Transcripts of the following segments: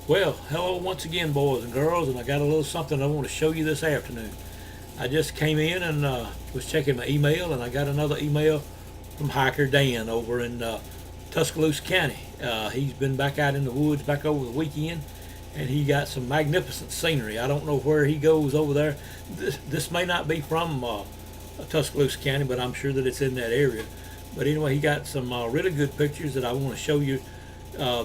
Well, hello once again, boys and girls, and I got a little something I want to show you this afternoon. I just came in and was checking my email, and I got another email from Hiker Dan over in Tuscaloosa County. He's been back out in the woods back over the weekend, and he got some magnificent scenery. I don't know where he goes over there. This may not be from Tuscaloosa County, but I'm sure that it's in that area. But anyway, he got some really good pictures that I want to show you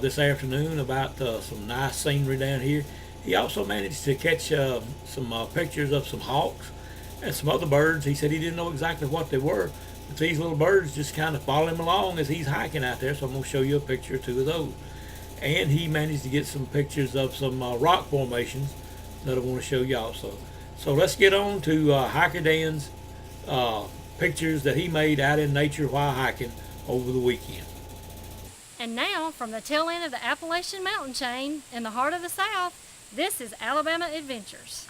this afternoon about some nice scenery down here. He also managed to catch some pictures of some hawks and some other birds. He said he didn't know exactly what they were, but these little birds just kind of follow him along as he's hiking out there. So I'm going to show you a picture or two of those. And he managed to get some pictures of some rock formations that I want to show you also. So let's get on to Hiker Dan's pictures that he made out in nature while hiking over the weekend. And now, from the tail end of the Appalachian mountain chain in the heart of the South, this is Alabama Adventures.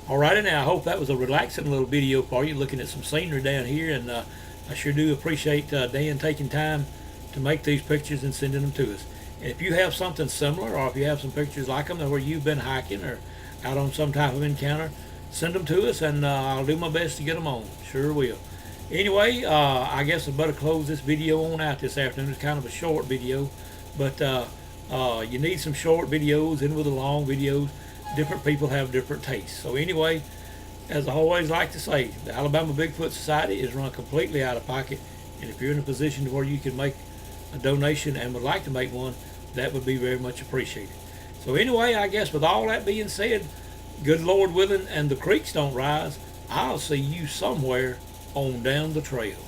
Alrighty, now I hope that was a relaxing little video for you, looking at some scenery down here, and I sure do appreciate Dan taking time to make these pictures and sending them to us. And if you have something similar, or if you have some pictures like them where you've been hiking or out on some type of encounter, send them to us, and I'll do my best to get them on. Sure will. Anyway, I guess I better close this video on out this afternoon. It's kind of a short video, but you need some short videos in with the long videos. Different people have different tastes. So anyway, as I always like to say, the Alabama Bigfoot Society is run completely out of pocket, and if you're in a position where you can make a donation and would like to make one, that would be very much appreciated. So anyway, I guess with all that being said, good Lord willing and the creeks don't rise, I'll see you somewhere on down the trail.